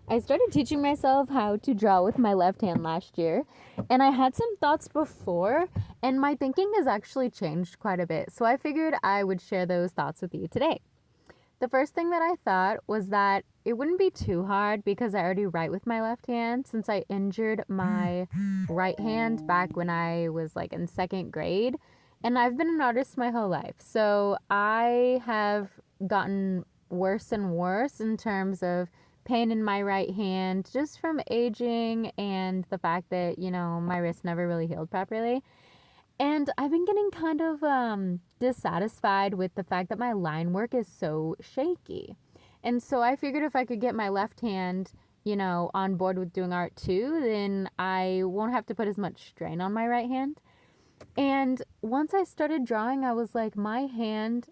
I started teaching myself how to draw with my left hand last year, and I had some thoughts before, and my thinking has actually changed quite a bit. So I figured I would share those thoughts with you today. The first thing that I thought was that it wouldn't be too hard because I already write with my left hand since I injured my right hand back when I was like in second grade. And I've been an artist my whole life. So I have gotten worse and worse in terms of pain in my right hand just from aging and the fact that, my wrist never really healed properly. And I've been getting kind of dissatisfied with the fact that my line work is so shaky. And so I figured if I could get my left hand, on board with doing art too, then I won't have to put as much strain on my right hand. And once I started drawing, I was like, my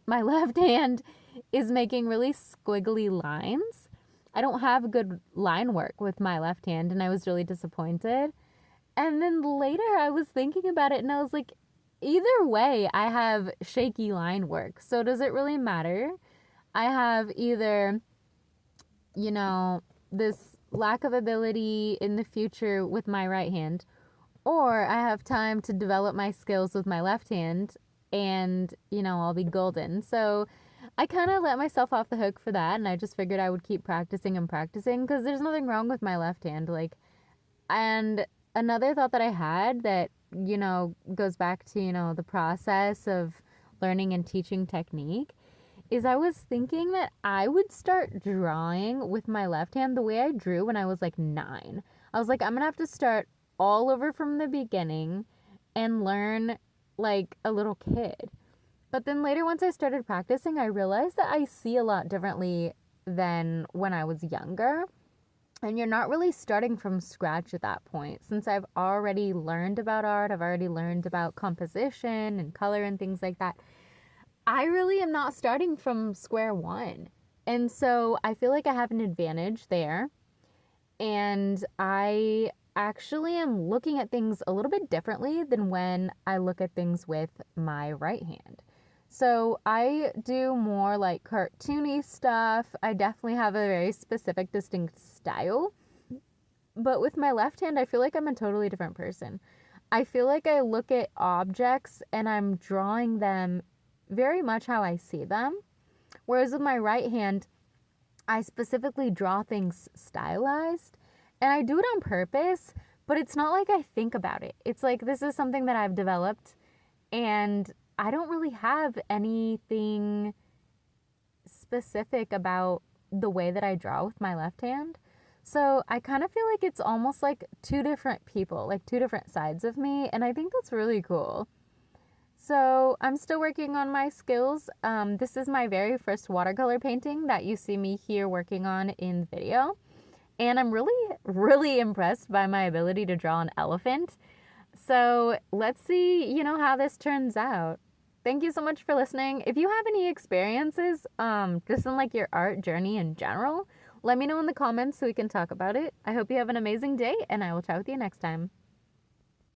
left hand is making really squiggly lines. I don't have good line work with my left hand, and I was really disappointed. And then later I was thinking about it and I was like, either way, I have shaky line work. So does it really matter? I have either, this lack of ability in the future with my right hand, or I have time to develop my skills with my left hand and, I'll be golden. So I kind of let myself off the hook for that and I just figured I would keep practicing and practicing because there's nothing wrong with my left hand. And another thought that I had that, goes back to, the process of learning and teaching technique is I was thinking that I would start drawing with my left hand the way I drew when I was like 9. I was like, I'm going to have to start all over from the beginning and learn like a little kid. But then later, once I started practicing, I realized that I see a lot differently than when I was younger. And you're not really starting from scratch at that point. Since I've already learned about art, I've already learned about composition and color and things like that. I really am not starting from square one. And so I feel like I have an advantage there. And I actually am looking at things a little bit differently than when I look at things with my right hand. So I do more like cartoony stuff. I definitely have a very specific, distinct style. But with my left hand, I feel like I'm a totally different person. I feel like I look at objects and I'm drawing them very much how I see them. Whereas with my right hand, I specifically draw things stylized and I do it on purpose, but it's not like I think about it. It's like this is something that I've developed and I don't really have anything specific about the way that I draw with my left hand. So I kind of feel like it's almost like two different people, like two different sides of me, and I think that's really cool. So I'm still working on my skills. This is my very first watercolor painting that you see me here working on in the video. And I'm really, really impressed by my ability to draw an elephant. So let's see, how this turns out. Thank you so much for listening. If you have any experiences, just in like your art journey in general, let me know in the comments so we can talk about it. I hope you have an amazing day and I will chat with you next time.